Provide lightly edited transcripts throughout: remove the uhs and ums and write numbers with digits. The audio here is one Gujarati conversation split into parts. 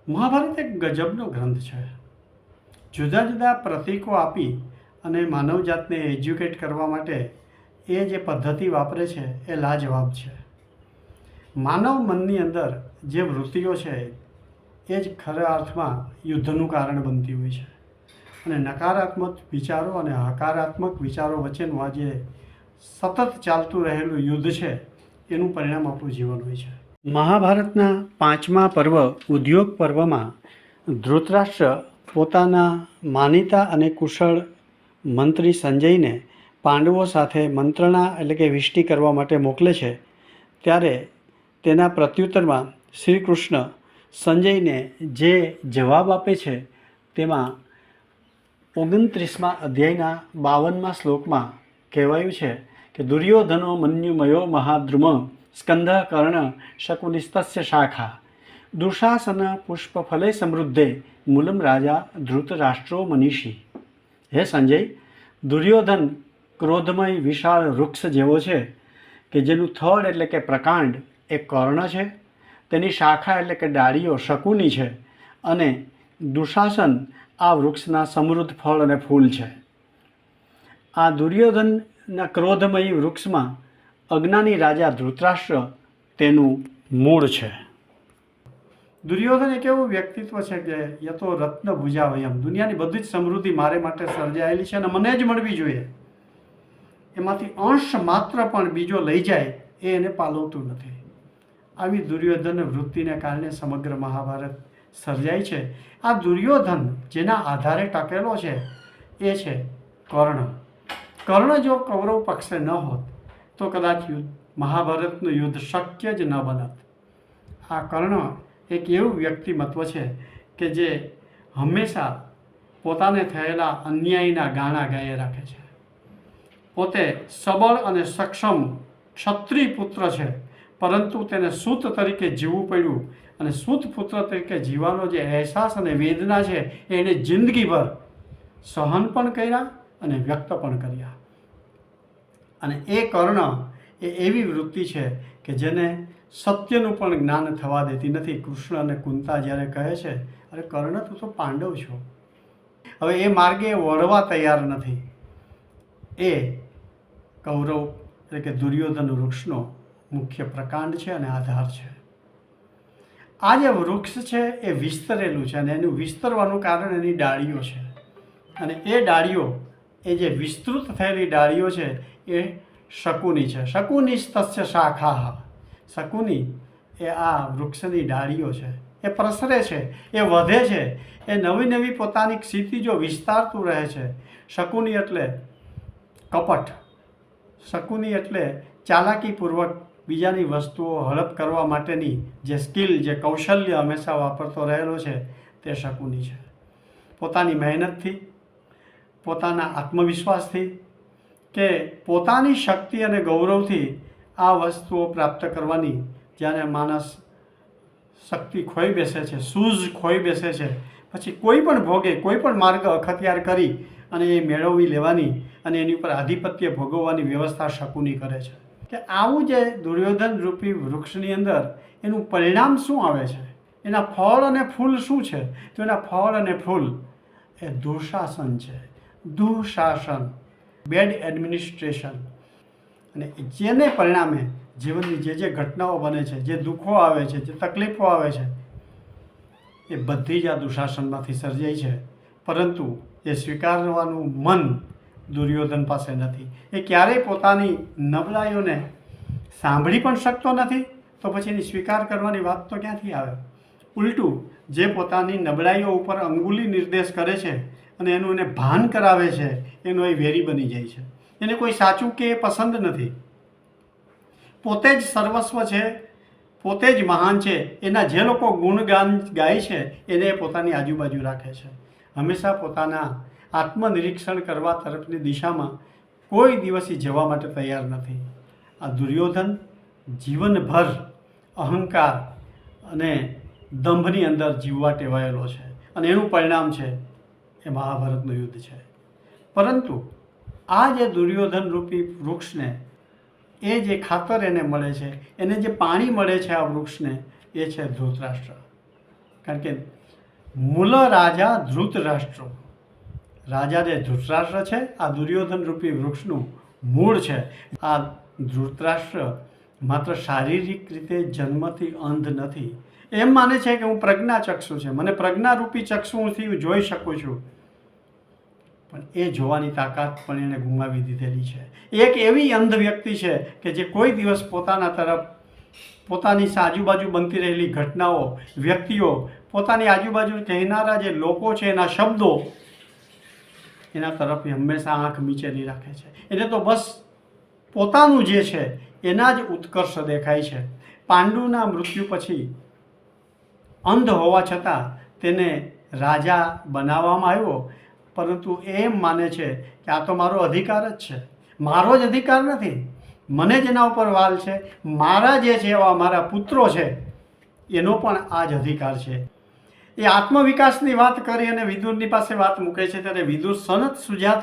મહાભારત એક ગજબનો ગ્રંથ છે. જુદા જુદા પ્રતીકો આપી અને માનવજાતને એજ્યુકેટ કરવા માટે એ જે પદ્ધતિ વાપરે છે એ લાજવાબ છે. માનવ મનની અંદર જે વૃત્તિઓ છે એ જ ખરા અર્થમાં યુદ્ધનું કારણ બનતી હોય છે. અને નકારાત્મક વિચારો અને હકારાત્મક વિચારો વચ્ચેનું આ જે સતત ચાલતું રહેલું યુદ્ધ છે એનું પરિણામ આપણું જીવન હોય છે. મહાભારતના 5મા પર્વ ઉદ્યોગ પર્વમાં ધૃતરાષ્ટ્ર પોતાના માનીતા અને કુશળ મંત્રી સંજયને પાંડવો સાથે મંત્રણા એટલે કે વિષ્ટિ કરવા માટે મોકલે છે. ત્યારે તેના પ્રત્યુત્તરમાં શ્રી કૃષ્ણ સંજયને જે જવાબ આપે છે તેમાં 29મા અધ્યાયના 52મા શ્લોકમાં કહેવાયું છે કે દુર્યોધનો મન્યુમયો મહાદ્રુમ સ્કંધ કર્ણ શકુનિસ્તસ્ય શાખા દુશાસન પુષ્પફલે સમૃદ્ધે મૂલમ રાજા ધૃતરાષ્ટ્રો મનીષી. હે સંજય, દુર્યોધન ક્રોધમય વિશાળ વૃક્ષ જેવો છે કે જેનું થડ એટલે કે પ્રકાંડ એ કર્ણ છે, તેની શાખા એટલે કે ડાળીઓ શકુની છે અને દુશાસન આ વૃક્ષના સમૃદ્ધ ફળ અને ફૂલ છે. આ દુર્યોધનના ક્રોધમયી વૃક્ષમાં અજ્ઞાની રાજા ધૃતરાષ્ટ્ર તેનું મૂળ છે. દુર્યોધન એક એવું વ્યક્તિત્વ છે કે યતો રત્ન ભુજાવયમ, દુનિયાની બધી જ સમૃદ્ધિ મારે માટે સર્જાયેલી છે અને મને જ મળવી જોઈએ, એમાંથી અંશ માત્ર પણ બીજો લઈ જાય એ એને પાલવતું નથી. આવી દુર્યોધન વૃત્તિને કારણે સમગ્ર મહાભારત સર્જાય છે. આ દુર્યોધન જેના આધારે ટકેલો છે એ છે કર્ણ. કર્ણ જો કૌરવ પક્ષે ન હોત તો કદાચ મહાભારતનું યુદ્ધ શક્ય જ ન બનત. આ કર્ણ એક એવું વ્યક્તિમત્વ છે કે જે હંમેશા પોતાને થયેલા અન્યાયના ગાણા ગાયે રાખે છે. પોતે સબળ અને સક્ષમ ક્ષત્રિય પુત્ર છે, પરંતુ તેને સૂત તરીકે જીવવું પડ્યું અને સૂત પુત્ર તરીકે જીવવાનો જે અહેસાસ અને વેદના છે એને જિંદગીભર સહન પણ કર્યા અને વ્યક્ત પણ કર્યા. અને એ કર્ણ એ એવી વૃત્તિ છે કે જેને સત્યનું પણ જ્ઞાન થવા દેતી નથી. કૃષ્ણ અને કુંતા જ્યારે કહે છે, અરે કર્ણ તું તો પાંડવ છો, હવે એ માર્ગે વળવા તૈયાર નથી. એ કૌરવ એટલે કે દુર્યોધન વૃક્ષનો મુખ્ય પ્રકાંડ છે અને આધાર છે. આ જે વૃક્ષ છે એ વિસ્તરેલું છે અને એનું વિસ્તરવાનું કારણ એની ડાળીઓ છે. અને એ ડાળીઓ, એ જે વિસ્તૃત થયેલી ડાળીઓ છે એ શકુની છે. શકુની તસ્ય શાખા, શકુની એ આ વૃક્ષની ડાળીઓ છે. એ પ્રસરે છે, એ વધે છે, એ નવી નવી પોતાની ક્ષિતિજો વિસ્તારતું રહે છે. શકુની એટલે કપટ, શકુની એટલે ચાલાકીપૂર્વક બીજાની વસ્તુઓ હડપ કરવા માટેની જે સ્કિલ, જે કૌશલ્ય હંમેશા વાપરતો રહેલો છે તે શકુની છે. પોતાની મહેનતથી, પોતાના આત્મવિશ્વાસથી કે પોતાની શક્તિ અને ગૌરવથી આ વસ્તુઓ પ્રાપ્ત કરવાની જ્યારે માણસ શક્તિ ખોઈ બેસે છે, સૂઝ ખોઈ બેસે છે, પછી કોઈ પણ ભોગે, કોઈ પણ માર્ગ અખત્યાર કરી અને એ મેળવી લેવાની અને એની ઉપર આધિપત્ય ભોગવવાની વ્યવસ્થા શકુની કરે છે. કે આવું જે દુર્યોધન રૂપી વૃક્ષની અંદર એનું પરિણામ શું આવે છે, એના ફળ અને ફૂલ શું છે, તો એના ફળ અને ફૂલ એ દુશાસન છે. દુશાસન, બેડ એડમિનિસ્ટ્રેશન. અને જેને પરિણામે જીવનની જે ઘટનાઓ બને છે, જે દુઃખો આવે છે, જે તકલીફો આવે છે એ બધી જ આ દુશાસનમાંથી સર્જાય છે. પરંતુ એ સ્વીકારવાનું મન દુર્યોધન પાસે નથી. એ ક્યારેય પોતાની નબળાઈઓને સાંભળી પણ શકતો નથી, તો પછી એની સ્વીકાર કરવાની વાત તો ક્યાંથી આવે. ઉલટું જે પોતાની નબળાઈઓ ઉપર અંગુલી નિર્દેશ કરે છે અને એનું એને ભાન કરાવે છે એનો એ વેરી બની જાય છે. એને કોઈ સાચું કે એ પસંદ નથી. પોતે જ સર્વસ્વ છે, પોતે જ મહાન છે. એના જે લોકો ગુણગાન ગાય છે એને પોતાની આજુબાજુ રાખે છે. હંમેશા પોતાના આત્મનિરીક્ષણ કરવા તરફની દિશામાં કોઈ દિવસ જવા માટે તૈયાર નથી. આ દુર્યોધન જીવનભર અહંકાર અને દંભની અંદર જીવવા ટેવાયેલો છે અને એનું પરિણામ છે એ મહાભારતનું યુદ્ધ છે. પરંતુ આ જે દુર્યોધન રૂપી વૃક્ષને એ જે ખાતર એને મળે છે, એને જે પાણી મળે છે આ વૃક્ષને, એ છે ધૃતરાષ્ટ્ર. કારણ કે મૂલ રાજા ધૃતરાષ્ટ્ર, રાજા જે ધૃતરાષ્ટ્ર છે આ દુર્યોધન રૂપી વૃક્ષનું મૂળ છે. આ ધૃતરાષ્ટ્ર માત્ર શારીરિક રીતે જન્મથી અંધ નથી. એમ માને છે કે હું પ્રજ્ઞાચક્ષુ છે, મને પ્રજ્ઞારૂપી ચક્ષુથી હું જોઈ શકું છું, પણ એ જોવાની તાકાત પણ એને ગુમાવી દીધેલી છે. એક એવી અંધ વ્યક્તિ છે કે જે કોઈ દિવસ પોતાના તરફ, પોતાની આજુબાજુ બનતી રહેલી ઘટનાઓ, વ્યક્તિઓ, પોતાની આજુબાજુ કહેનારા જે લોકો છે એના શબ્દો, એના તરફ હંમેશા આંખ મીચેલી રાખે છે. એને તો બસ પોતાનું જે છે એના જ ઉત્કર્ષ દેખાય છે. પાંડુના મૃત્યુ પછી અંધ હોવા છતાં તેને રાજા બનાવવામાં આવ્યો, પરંતુ એમ માને છે કે આ તો મારો અધિકાર જ છે, મારો જ અધિકાર નથી, મને જ એના ઉપર વાલ છે, મારા જે છે એવા મારા પુત્રો છે એનો પણ આ જ અધિકાર છે. એ આત્મવિકાસની વાત કરી અને વિદુરની પાસે વાત મૂકે છે ત્યારે વિદુર સનત સુજાત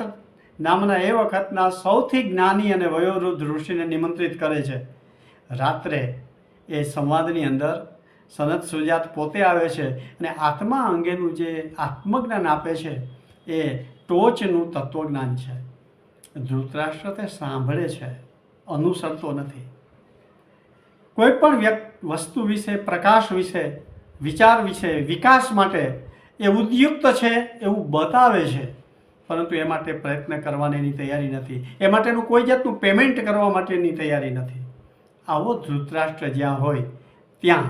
નામના એ વખતના સૌથી જ્ઞાની અને વયોવૃદ્ધ ઋષિને નિમંત્રિત કરે છે. રાત્રે એ સંવાદની અંદર સનત સુજાત પોતે આવે છે અને આત્મા અંગેનું જે આત્મજ્ઞાન આપે છે એ ટોચનું તત્વજ્ઞાન છે. ધૃતરાષ્ટ્ર તે સાંભળે છે, અનુસરતો નથી. કોઈ પણ વસ્તુ વિશે, પ્રકાશ વિશે, વિચાર વિશે, વિકાસ માટે એ ઉદ્યુક્ત છે એવું બતાવે છે, પરંતુ એ માટે પ્રયત્ન કરવાની એની તૈયારી નથી, એ માટેનું કોઈ જાતનું પેમેન્ટ કરવા માટેની તૈયારી નથી. આવો ધૃતરાષ્ટ્ર જ્યાં હોય ત્યાં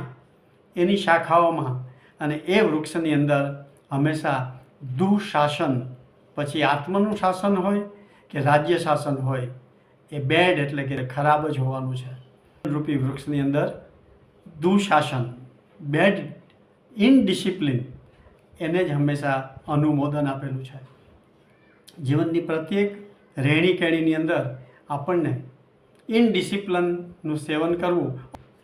એની શાખાઓમાં અને એ વૃક્ષની અંદર હંમેશા દુઃશાસન, પછી આત્મનું શાસન હોય કે રાજ્ય શાસન હોય, એ બેડ એટલે કે ખરાબ જ હોવાનું છે. રૂપી વૃક્ષની અંદર દુઃશાસન, બેડ ઇનડિસિપ્લિન, એને જ હંમેશા અનુમોદન આપેલું છે. જીવનની પ્રત્યેક રહેણી કહેણીની અંદર આપણને ઇનડિસિપ્લિનનું સેવન કરવું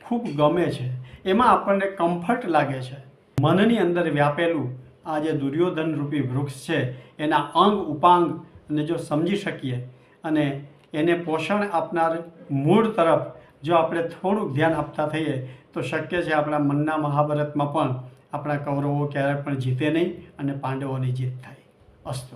ખૂબ ગમે છે, એમાં આપણને કમ્ફર્ટ લાગે છે. મનની અંદર વ્યાપેલું આ જે દુર્યોધન રૂપી વૃક્ષ છે એના અંગ ઉપાંગ અને જો સમજી શકીએ અને એને પોષણ આપનાર મૂળ તરફ જો આપણે થોડુંક ધ્યાન આપતા થઈએ તો શક્ય છે આપણા મનના મહાભારતમાં પણ આપણા કૌરવો ક્યારેય પણ જીતે નહીં અને પાંડવોની જીત થાય. અસ્તુ.